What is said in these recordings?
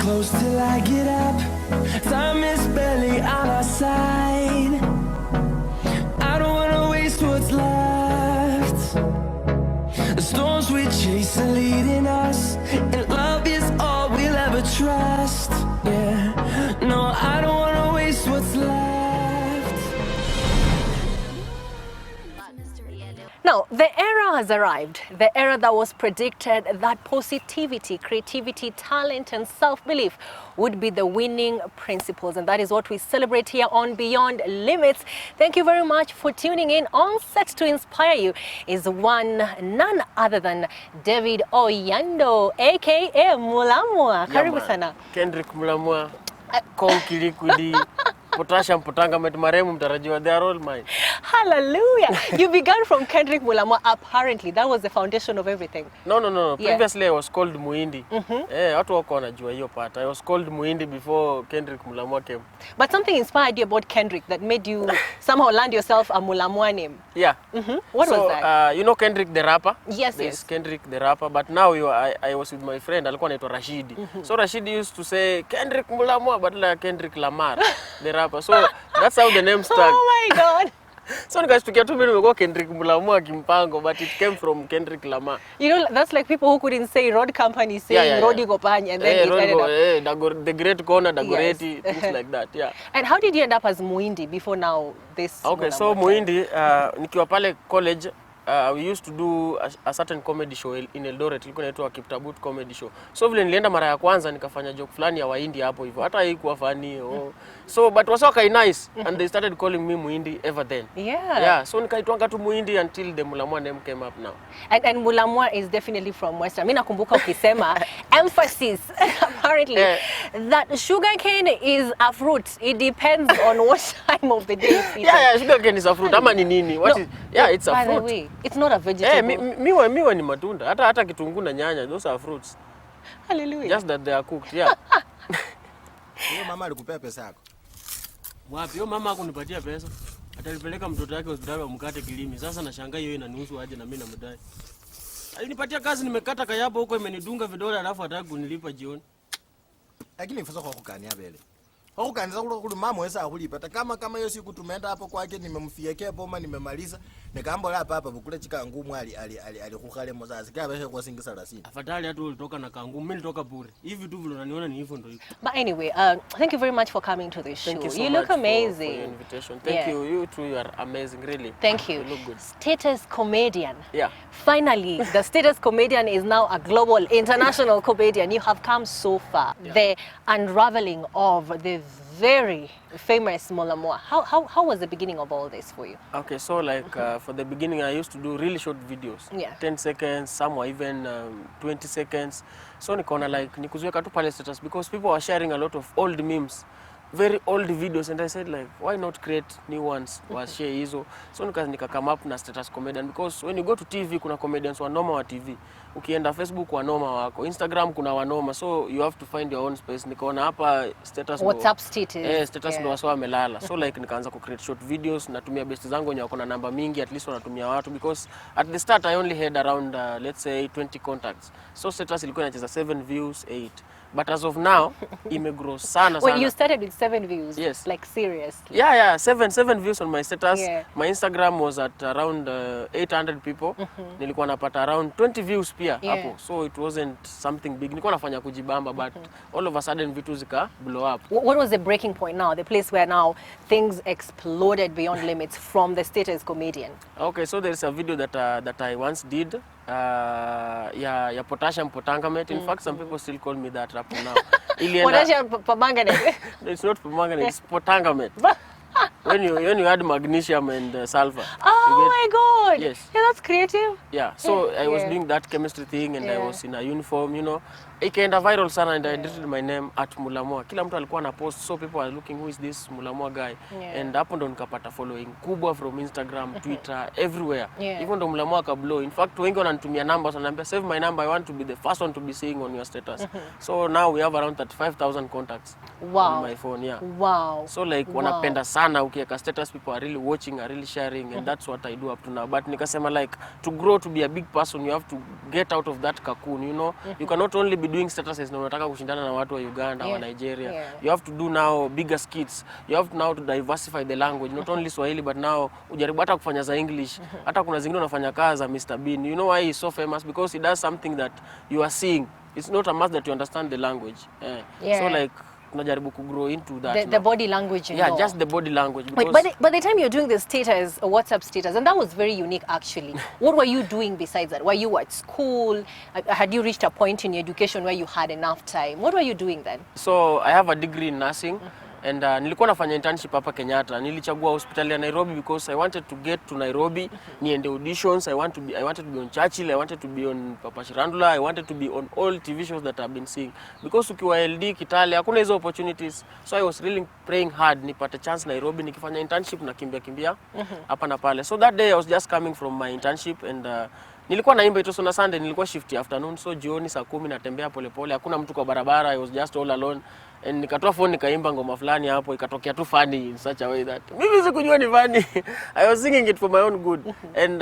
close till I get up. Time is barely on our side. I don't wanna waste what's left. The storms we chase are leading us, and love is all we'll ever trust. Yeah, no, I don't wanna waste what's left. Now, the era has arrived, the era that was predicted that positivity, creativity, talent, and self-belief would be the winning principles. And that is what we celebrate here on Beyond Limits. Thank you very much for tuning in. On set to inspire you is none other than David Oyando, aka MulaMWAH. Karibu sana. Kendrick MulaMWAH, Konki Liquidi, Potassium Potangamate Maremu Mtarajiwa, they are all mine. Hallelujah. You began from Kendrick MulaMWAH, apparently. That was the foundation of everything. No. Yeah. Previously I was called Muindi. Watu wako wanajua hiyo part. I was called Muindi before Kendrick MulaMWAH came. But something inspired you about Kendrick that made you somehow land yourself a MulaMWAH name. Yeah. What was that? You know Kendrick the rapper? Yes. Kendrick the rapper, but now I was with my friend, alikuwa anaitwa Rashidi. So Rashidi used to say Kendrick MulaMWAH, but like Kendrick Lamar, the rapper. So that's how the name stuck. Oh my God. So nikashtukia tu mimi nimekuwa Kendrick MulaMWAH kimpango, but it came from Kendrick Lamar. You know, that's like people who couldn't say road company saying Rodi Kopany, and then it ended up. The Great Corner, Dagoreti, things like that, yeah. And how did you end up as Muindi before now this? Okay, so Muindi, nikiwa pale college, we used to do a certain comedy show in Eldoret, ilikuwa inaitwa Kiptabut comedy show. So vile nilienda mara ya kwanza nikafanya joke fulani ya Wahindi hapo hivyo. Hata haikuwa funny. So but was okay nice, and they started calling me Muindi ever then. Yeah, so nikaitwanga tu Muindi until the MulaMWAH name came up now. And MulaMWAH is definitely from Western. Mimi nakumbuka ukisema emphasis apparently that sugarcane is a fruit. It depends on what time of the day it's eaten. Yeah, sugarcane is a fruit. Ama ni nini? It's a fruit. By the way, it's not a vegetable. Miwa ni matunda. Hata kitunguu na nyanya, those are fruits. Hallelujah. Just that they are cooked, yeah. Hiyo mama alikupea pesa yako? Wapi? Hiyo mama hakunipatia pesa. Atalipeleka mtoto wake hospitali wamkate kilimi. Sasa nashangaa hiyo inanihusu aje na mimi namdai. Alinipatia kazi nimekata kayabo huko imenidunga vidole alafu hataka kunilipa jioni. Lakini mfasa kwa kukania bele. Hukanza kule mama wesa akulipa. Kama hiyo siku tumeenda hapo kwake nimemfiekea boma nimemaliza. Nikaambola hapa bukule chika ngumu alikukale mozazi. Kabe kwa singisa rasini. Afadhali hata ulitoka na kangumu, mimi nilitoka bure. Hivi tu vile unaniona ni hivyo ndio iko. But anyway, thank you very much for coming to this show. Thank you so you much look amazing. For your invitation. Thank you. You too, you are amazing, really. Thank you. You look good. Status comedian. Yeah. Finally, the status comedian is now a global, international comedian. You have come so far. Yeah. The unraveling of the very famous MulaMWAH. How was the beginning of all this for you? Okay, so like for the beginning, I used to do really short videos. Yeah. 10 seconds, some were even 20 seconds. So nikaona like nikuziweka tu pale status because people were sharing a lot of old memes, very old videos, and I said like why not create new ones share hizo. So nika come up na status comedian because when you go to TV kuna comedians wanoma wa TV, ukienda Facebook wanoma wako, Instagram kuna wanoma, so you have to find your own space. Nikaona hapa status WhatsApp status. Status ndo waswa wamelala. So like nikaanza ku create short videos, natumia best zangu wenye wako na namba mingi, at least wanatumia watu because at the start I only had around let's say 20 contacts. So status ilikuwa inacheza 7 views, 8. But as of now, imegrow sana. When you started with 7 views, yes. Like seriously? Yeah, 7 views on my status. Yeah. My Instagram was at around 800 people. Nilikuwa napata around 20 views pia hapo. So it wasn't something big. Nilikuwa nafanya kujibamba, but all of a sudden vitu zika blow up. What was the breaking point now? The place where now things exploded beyond limits from the status comedian? Okay, so there's a video that I once did. Yeah, Potassium Potangamate. In fact, some people still call me that up now. Potassium Potangamate. It's not Potangamate, it's Potangamate. when you add magnesium and sulfur. Oh my God! Yes. Yeah, that's creative. Yeah, so I was doing that chemistry thing and I was in a uniform, you know. Ikaenda viral sana and I edited my name at MulaMWAH. Kila mtu alikuwa na post, so people are looking who is this MulaMWAH guy. And hapo ndo nikapata following kubwa from Instagram, Twitter, everywhere. Even ndo MulaMWAH ka blow. In fact, wengi wananitumia numbers wananiambia save my number, I want to be the first one to be seeing on your status. So now we have around 35,000 contacts on my phone, yeah. Wow. So like wanapenda sana ukiweka status, people are really watching, are really sharing, and that's what I do up to now. But nikasema like to grow to be a big person, you have to get out of that cocoon, you know. You cannot only be doing statuses na unataka kushindana na watu wa Uganda wa Nigeria. You have to do now bigger skits. You have to now to diversify the language, not only Swahili but now ujaribu hata kufanya za English. Hata kuna zingine unafanya kazi za Mr. Bean. You know why he's so famous? Because he does something that you are seeing. It's not a must that you understand the language. So like tunajaribu to grow into that. The body language. Yeah, just the body language. Wait, by the time you're doing the status, WhatsApp status, and that was very unique actually. What were you doing besides that? Were you at school? Had you reached a point in your education where you had enough time? What were you doing then? So I have a degree in nursing. And nilikuwa nafanya internship hapa Kenyatta. Nilichagua hospitali ya Nairobi because I wanted to get to Nairobi, niende auditions. I wanted to be on Churchill, I wanted to be on Papa Shirandula, I wanted to be on all TV shows that I've been seeing. Because ukiwa LD Kitale hakuna hizo opportunities. So I was really praying hard nipate chance Nairobi nikifanya internship na kimbia hapa na pale. So that day I was just coming from my internship and nilikuwa naimba ito na Sunday, nilikuwa shift afternoon, so jioni saa 10 natembea polepole, hakuna mtu kwa barabara, I was just all alone. And nikatoa phone nikaimba ngoma fulani hapo, ikatokea tu funny in such a way that mimi sikujua ni funny. I was singing it for my own good. And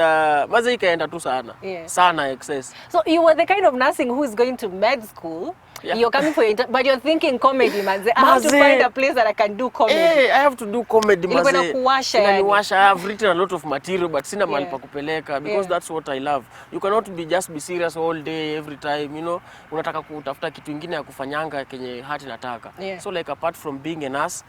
maze ikaenda tu sana. Sana excess. So you were the kind of nursing who is going to med school. You're coming for but you're thinking comedy, manze. I have to find a place that I can do comedy. Hey, I have to do comedy, manze. Inaniwasha. I have written a lot of material, but sina mahali pa kupeleka because that's what I love. You cannot just be serious all day, every time, you know. Unataka kutafuta kitu kingine ya kufanyanga kenye hati nataka. So like apart from being a nurse,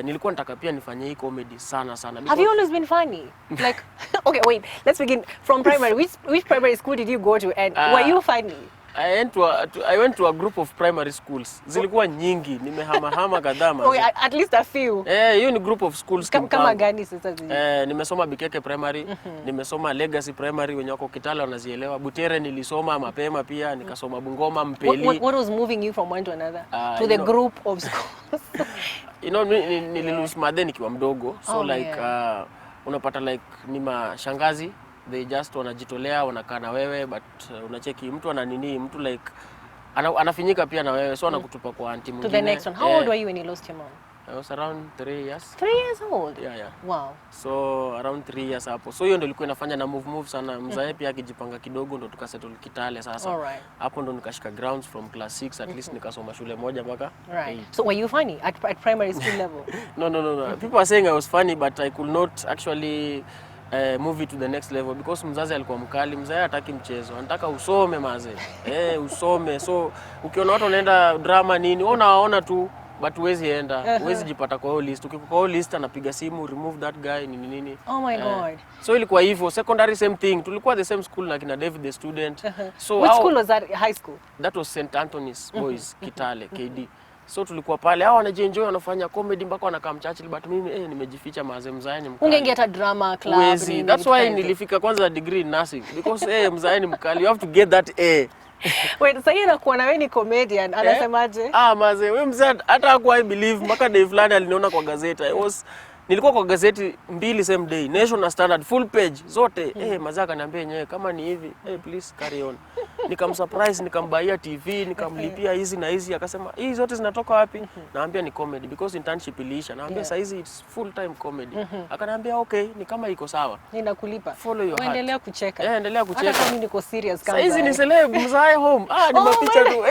nilikuwa nataka pia nifanye hii comedy sana. Have you always been funny? Like, okay, wait, let's begin from primary. Which primary school did you go to and were you funny? I went to a group of primary schools. Zilikuwa nyingi, nimehama kadhaa. Oh, at least a few. Hiyo ni group of schools. Kama gani sasa zile? Nimesoma Bikeke Primary, nimesoma Legacy Primary wenye wako Kitale wanazielewa. Butere nilisoma mapema pia, nikasoma Bungoma, Mpeli. What was moving you from one to another? To the group of schools? You know, nililose madhe nikiwa mdogo. So unapata like ni mashangazi. They just wanajitolea wanakaa na wewe but unacheki mtu ana nini mtu like anafinyika pia na wewe so anakutupa kwa anti mwingine. To the next one. How old were you when you lost your mom? I was around 3 years. 3 years old? Yeah. Wow. So around 3 years hapo. So hiyo ndio ilikuwa inafanya na move sana. Mzae pia akijipanga kidogo ndo tukasettle Kitale sasa. Alright. Hapo ndo nikashika grounds from class 6 at least nikasoma shule moja mpaka. Right. So were you funny at primary school level? No. People are saying I was funny but I could not actually move it to the next level because mzazi alikuwa mkali. Mzazi hataki mchezo, anataka usome maze. Usome. So ukiona watu wanaenda drama nini, unaona tu but huwezi enda, huwezi jipata kwa hiyo list. Ukikuwa kwa hiyo list anapiga simu, remove that guy nini. Oh my god. So ilikuwa hivyo. Secondary same thing. Tulikuwa the same school na kina David the student. So which school was that? High school? That was St. Anthony's Boys Kitale KD. So tulikuwa pale hao wanajienjoy wanafanya comedy mpaka wanakaa Churchill but mimi nimejificha maze mzae ni mkali. Ungeingia hata drama club. That's why nilifika kwanza degree in nursing because mzae ni mkali, you have to get that A. Wait, sasa yeye anakuwa na wewe ni comedian, anasemaje? Maze wewe mzae hata hakuwa believe mpaka day fulani aliniona kwa gazeti. Nilikuwa kwa gazeti 2 same day, Nation na Standard full page zote. Maze akaniambia yenyewe kama ni hivi, please carry on. Nikamsurprise, nikambaia TV, nikamlipia hizi na hizi, akasema hizi zote zinatoka wapi? Naambia ni comedy because internship iliisha. Naambia sasa hizi it's full time comedy. Akaniambia okay, ni kama iko sawa. Ninakulipa. Follow your heart. Endelea kucheka. Endelea kucheka. Hata kama mimi niko serious kama. Sasa hizi ni celeb mzae home. Ni mapicha tu.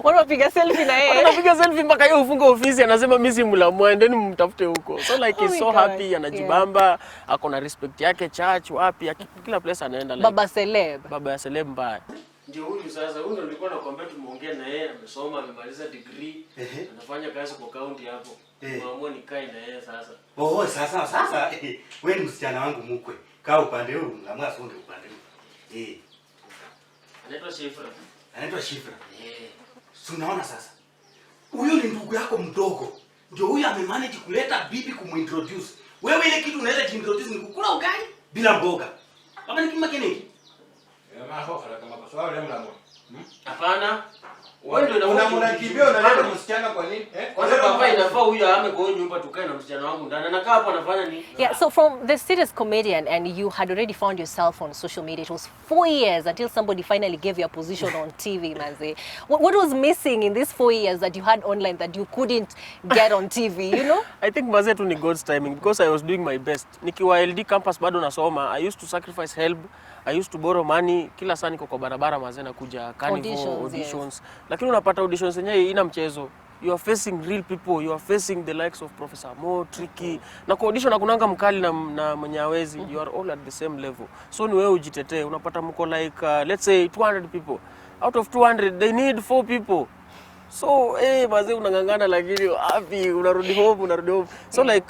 Wanapiga selfie na yeye. Wanapiga selfie mpaka yeye ufunga ofisi anasema mimi si MulaMWAH, endeni mtafute huko. So like he's so happy, anajibamba, ako na respect yake church wapi, kila place anaenda like. Baba celeb. Baba ya celeb mbaya. Ndio huyu sasa, huyu nilikuwa nakwambia tumeongea na yeye, amesoma, amemaliza degree, anafanya kazi kwa county hapo. Tumeamua nikae na yeye sasa. Sasa wewe ni msichana wangu mkwe. Kaa upande huu, MulaMWAH songe upande huu. Anaitwa Shifra. Si unaona sasa? Huyo ni ndugu yako mdogo. Ndio huyu amemanage kuleta bibi kumintroduce. Wewe ile kitu unaweza kuintroduce ni kukula ugali bila mboga. Baba ni kima keneki? Kama kwa swala ya MulaMWAH. Hapana. Wewe ndio unakimbia unaleta msichana kwa nini? Kwanza baba inafaa huyu aame kwa nyumba tukae na msichana wangu ndani. Anakaa hapo anafanya nini? Yeah, so from the status comedian and you had already found yourself on social media. It was 4 years until somebody finally gave you a position on TV, manze. What was missing in these 4 years that you had online that you couldn't get on TV, you know? I think maze tu ni God's timing because I was doing my best. Nikiwa LD campus bado nasoma, I used to sacrifice help. I used to borrow money kila saa niko kwa barabara mazee na kuja carnival auditions. Yes. Lakini unapata auditions yenyewe ina mchezo. You are facing real people, you are facing the likes of Professor Mo, Tricky. Na kwa audition hakunanga mkali na mwenye hawezi. You are all at the same level. So ni wewe ujitetee, unapata mko like let's say 200 people. Out of 200 they need 4 people. So mazee unangangana lakini happy unarudi home. So like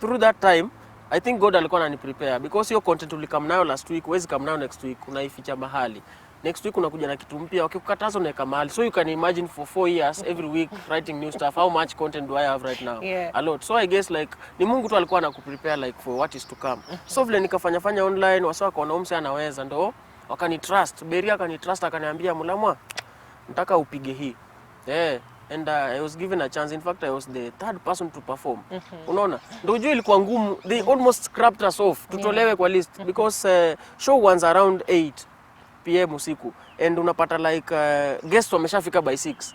through that time I think God alikuwa ananiprepare because your content ulikam nayo last week, huwezi come now next week, unaificha mahali. Next week unakuja na kitu mpya, wakikukataza unaweka mahali. So you can imagine for 4 years every week writing new stuff. How much content do I have right now? Yeah. A lot. So I guess like ni Mungu tu alikuwa anakuprepare like for what is to come. So vile nikafanya online, wasawa kwa naumse anaweza ndo wakanitrust. Beria akanitrust akaniambia MulaMWAH nataka upige hii. And I was given a chance. In fact, I was the 3rd person to perform. Unaona? Ndio ujue ilikuwa ngumu. They almost scrapped us off. Tutolewe kwa list because show runs around 8 PM usiku and unapata like guests wameshafika by 6.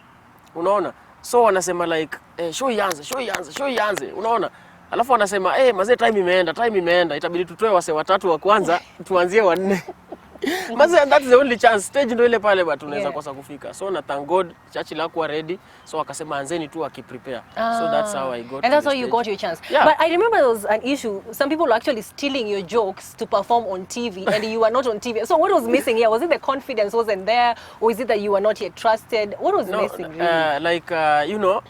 Unaona? So wanasema like show ianze. Unaona? Alafu wanasema mazee time imeenda. Itabidi tutoe wase watatu wa kwanza tuanzie wa 4. Maze, that's the only chance. Stage ndio ile pale but unaweza kosa kufika. So na thank God church ilikuwa ready. So wakasema anzeni tu akiprepare. So that's how I got. And that's how you got your chance. Yeah. But I remember there was an issue. Some people were actually stealing your jokes to perform on TV and you were not on TV. So what was missing here? Was it the confidence wasn't there or is it that you were not yet trusted? What was missing really? Like you know,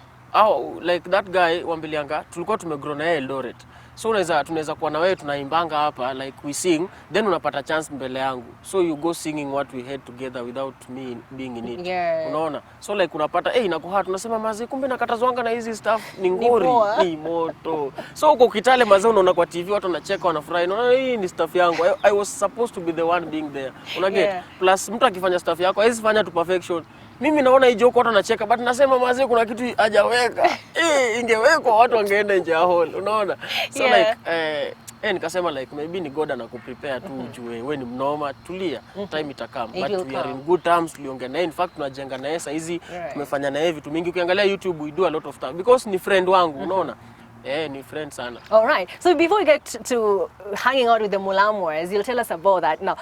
like that guy Wambilianga tulikuwa tumegrow na yeye Eldoret. So tunaweza kuwa na wewe tunaimbanga hapa like we sing then unapata chance mbele yangu. So you go singing what we had together without me being in it. Yeah. Unaona? So like unapata inakuwa tunasema mazi kumbe nakatazwanga na hizi stuff ni ngori ni moto. So uko Kitale mazi unaona kwa TV watu wanacheka wanafurahi. Unaona hii ni stuff yangu. I was supposed to be the one being there. Unaget? Yeah. Plus mtu akifanya stuff yako haizi fanya to perfection. Mimi naona hii joke watu wanacheka but nasema mazi kuna kitu hajaweka. Ingewekwa watu wangeenda nje ya hall. Unaona? So like nikasema like maybe ni God anakuprepare tu ujue wewe ni mnoma tulia time itakam but we are in good terms tuliongea naye in fact tunajenga naye sasa hizi tumefanya naye vitu mingi ukiangalia YouTube we do a lot of stuff because ni friend wangu unaona ni friend sana. All right, so before we get to hanging out with the MulaMWAHs, you'll tell us about that. Now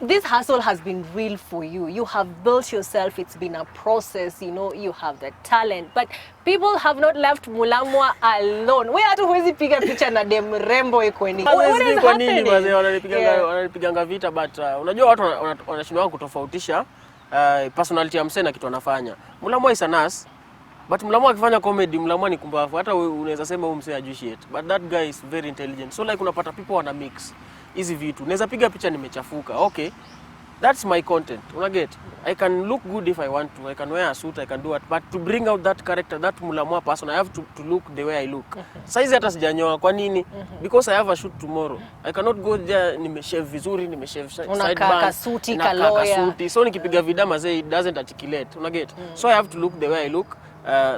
this hustle has been real for you. You have built yourself. It's been a process, you know, you have the talent. But people have not left MulaMWAH alone. Where are huwezi piga picha na dem rembo ikweni? What is happening? Wananipiganga vita but unajua watu wanashindwa kutofautisha personality ya msee na kitu anafanya. MulaMWAH is a nurse. But MulaMWAH akifanya comedy, MulaMWAH ni kumbavu. Hata unaweza sema huyu msee hajui shit. But that guy is very intelligent. So like unapata people wana mix hizi vitu. Naweza piga picha nimechafuka. Okay. That's my content. Unaget? I can look good if I want to. I can wear a suit, I can do it. But to bring out that character, that MulaMWAH person, I have to look the way I look. Saizi hata sijanyoa kwa nini? Because I have a shoot tomorrow. I cannot go there nimeshave vizuri, nimeshave sideburns. Kasuti, kaloya. So nikipiga vida mazee, it doesn't articulate. Unaget? So I have to look the way I look.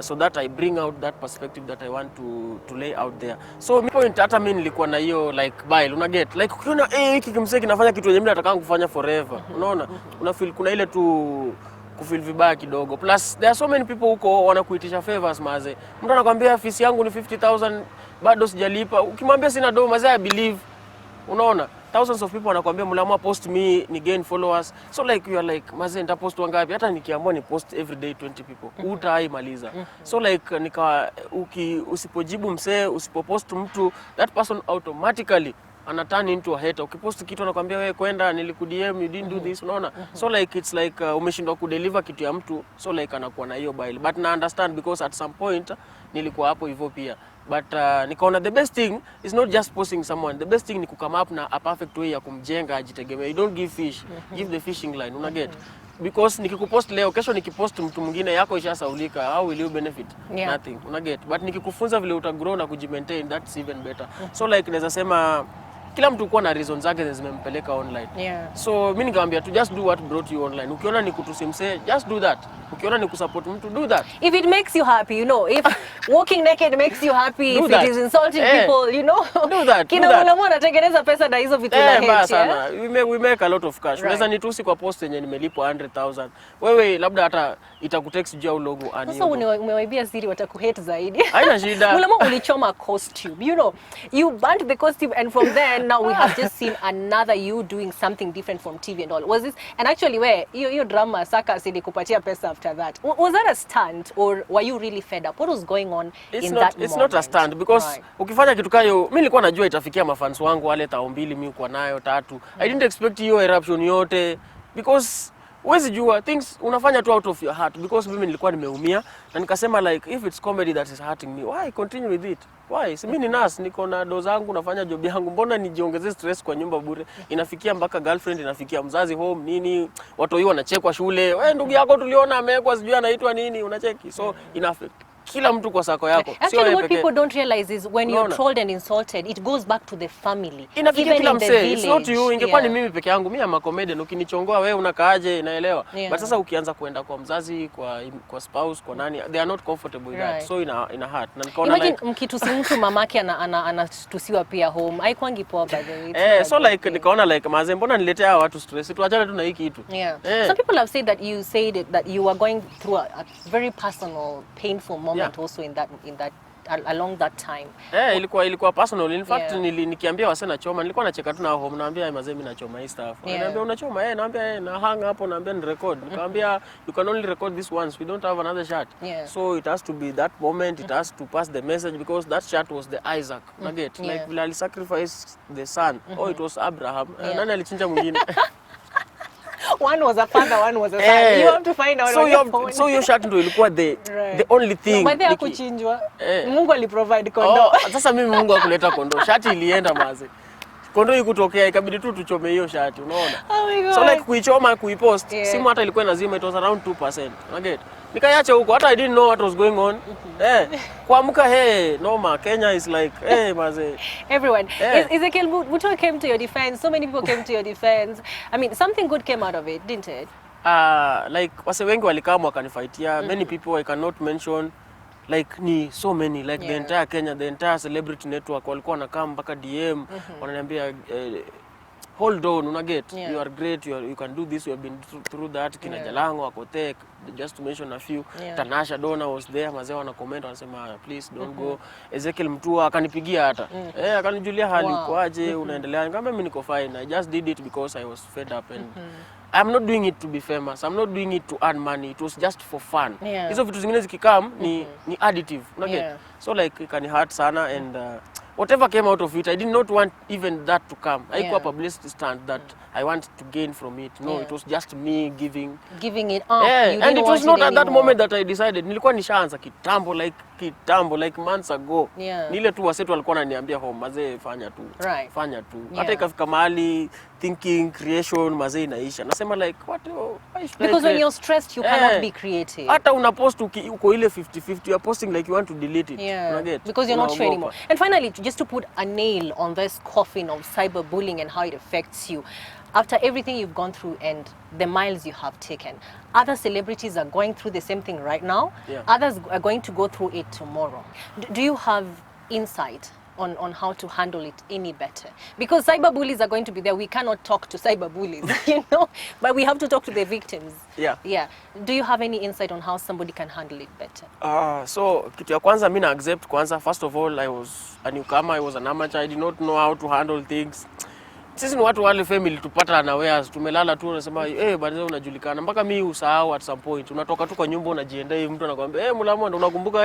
So that I bring out that perspective that I want to lay out there. So point hata mimi nilikuwa na hiyo like bile unaget like ukiona hiki kimsee kinafanya kitu yenye mimi nataka kufanya forever. Unaona? Una feel kuna ile tu kufeel vibaya kidogo. Plus there are so many people huko wanakuitisha favors maze. Mtu anakuambia fees yangu ni 50,000 bado sijalipa. Ukimwambia sina do maze I believe. Unaona? Thousands of people wanakuambia MulaMWAH post me ni gain followers. So like you are like maze nita post wangapi hata nikiamua ni post every day 20 people. Utaimaliza. So like usipojibu msee, usipopost mtu that person automatically ana turn into a hater. Ukipost kitu anakuambia wewe kwenda nilikudm you didn't do this unaona. So like it's like umeshindwa kudeliver kitu ya mtu so like anakuwa na hiyo bile. But na understand because at some point nilikuwa hapo hivyo pia. But nikaona the best thing is not just posting someone. The best thing ni come up na a perfect way ya kumjenga ajitegemea. You don't give fish, give the fishing line. Unaget? Because nikikupost leo kesho nikipost mtu mwingine yako ishasaulika, how will you benefit? Nothing. Unaget? But nikikufunza vile utagrow na kujimaintain, that's even better. So like naweza sema kila mtu kuwa na reasons zake zimempeleka online. So mimi nikamwambia to just do what brought you online. Ukiona ni kutusimse, just do that. Ukiona ni kusupport mtu, do that. If it makes you happy, you know, if walking naked makes you happy, if it is insulting people, you know. Do that. Kina MulaMWAH anatengeneza pesa na hizo vitu na hate. Sana. We make a lot of cash. Unaweza nitusi kwa post yenye nimelipwa 100,000. Wewe labda hata itakutext juu logo ani. Sasa umewaibia siri watakuhate zaidi. Haina shida. MulaMWAH ulichoma costume. You know, you burnt the costume and from then then now we have just seen another you doing something different from TV and all. Was this, and actually where your drama circus ilikupatia pesa after that? Was that a stunt or were you really fed up? What was going on in that moment? It's not a stunt because ukifanya kitu kayo, mimi nilikuwa najua itafikia mafans wangu wale 2,000 mimi kwa nayo 3. I didn't expect hiyo eruption yote because huwezi jua things unafanya tu out of your heart because mimi nilikuwa nimeumia na nikasema like if it's comedy that is hurting me, why continue with it? Why? Si mimi ni nurse, niko na doza zangu, nafanya job yangu, mbona nijiongezee stress kwa nyumba bure? Inafikia mpaka girlfriend, inafikia mzazi home nini, watu wao wanachekwa shule, wewe ndugu yako tuliona amewekwa sijui anaitwa nini, unacheki. So ina affect kila mtu kwa sako yako. Actually what people don't realize is when you're trolled and insulted, it goes back to the family. Inafikia kila msee, it's not you. Ingekuwa ni mimi peke yangu, mimi ama comedian, ukinichongoa wewe unakaaje, naelewa. But sasa ukianza kuenda kwa mzazi, kwa spouse, kwa nani, they are not comfortable with that. So ina hurt. Na nikaona like mkitusi mtu mamake anatusiwa pia home. Haikwangi poa by the way. So like nikaona like maze, mbona niletea watu stress? Tuachane tu na hiki kitu. Some people have said that you said that you were going through a very personal, painful moment also in that along that time. Ilikuwa personal. In fact nikiambia wase na choma, nilikuwa nacheka tu na home, naambia mazee mimi nachoma hii stuff. Naambia unachoma, naambia na hang hapo, naambia ni record. Nikamwambia you can only record this once, we don't have another shot. So it has to be that moment, it has to pass the message because that shot was the Isaac. Nugget like vile sacrifice the son. Oh, it was Abraham. Nani alichinja mwingine? One was a father, one was a son. You have to find out. So your shot ndo ilikuwa the only thing. But there kuchinjwa. Mungu aliprovide kondo. Sasa mimi Mungu akuleta kondo. Shati ilienda maze. Kondo ikutokea ikabidi tu tuchome hiyo shati, unaona? Oh my God. So like kuichoma kuipost, simu hata ilikuwa inazima, it was around 2%. Unaget? Nikaacha huko, hata I didn't know what was going on. Kuamka noma, Kenya is like maze. Everyone. Ezekiel Mutua came to your defense. So many people came to your defense. I mean, something good came out of it, didn't it? Like wase wengi walikama wakanifightia. Many people I cannot mention. Like ni so many, like the entire Kenya, the entire celebrity network walikuwa wanakaa mpaka DM wananiambia hold on, unaget, you are great, you can do this, you have been through that. Kina Jalango Akotek, just to mention a few. Tanasha Donna was there, mazee wana comment wanasema please don't go. Ezekiel Mutua akanipigia hata akanijulia hali uko aje, unaendelea? Nikamwambia mimi niko fine, I just did it because I was fed up and I'm not doing it to be famous. I'm not doing it to earn money. It was just for fun. Hizo vitu zingine zikikam ni additive. Unaget? So like it can hurt sana and whatever came out of it, I did not want even that to come. Haikuwa publicity stunt that I want to gain from it. No, it was just me giving it up. And it was not at that moment that I decided. Nilikuwa nishaanza kitambo like months ago. Nile tu wasetu walikuwa wananiambia mazee fanya tu. Fanya tu. Hata ikafika mahali thinking creation mazee inaisha. Nasema like what because when you're stressed you cannot be creative. Hata una post uko ile 50-50, you're posting like you want to delete it. Because you're not sure anymore. And finally, just to put a nail on this coffin of cyberbullying and how it affects you, after everything you've gone through and the miles you have taken, other celebrities are going through the same thing right now. Others are going to go through it tomorrow. Do you have insight on how to handle it any better? Because cyberbullies are going to be there. We cannot talk to cyberbullies, but we have to talk to the victims. Do you have any insight on how somebody can handle it better? So kitu ya kwanza mimi na accept kwanza, first of all I was a newcomer, I was an amateur, I did not know how to handle things. Sisi ni watu wale family tupata unawares, tumelala tu unasema bado unajulikana, mpaka mimi usahau at some point. Unatoka tu kwa nyumba unajienda hivi, mtu anakuambia MulaMWAH, ndio unakumbuka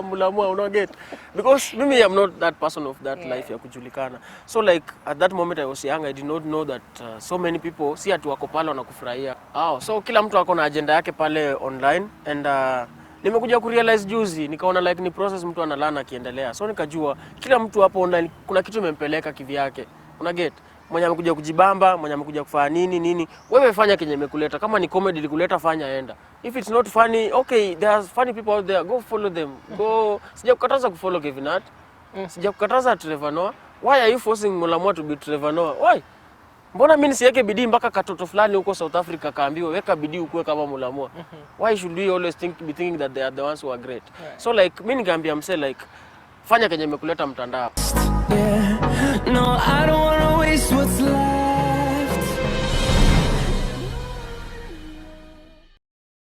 MulaMWAH, unaget. Because mimi am not that person of that life ya kujulikana. So like at that moment I was young, I did not know that so many people si atu wako pale wanakufurahia. So kila mtu ako na agenda yake pale online and nimekuja kurealize juzi, nikaona like ni process mtu analana akiendelea. So nikajua kila mtu hapo online kuna kitu imempeleka kivyake. Unaget? Mwenye amekuja kujibamba, mwenye amekuja kufanya nini. Wewe fanya kenye imekuleta. Kama ni comedy ilikuleta, fanya enda. If it's not funny, okay, there's funny people out there, go follow them. Go. Sijakukataza kufollow Kevin Hart. Sijakukataza Trevor Noah. Why are you forcing MulaMWAH to be Trevor Noah? Why? Mbona mimi nisiweke bidii mpaka katoto fulani huko South Africa kaambiwa weka bidii ukue kama MulaMWAH? Why should we always be thinking that they are the ones who are great? So like mimi ningeambia mse like fanya kenye imekuleta mtandao. No, I don't wanna waste what's left.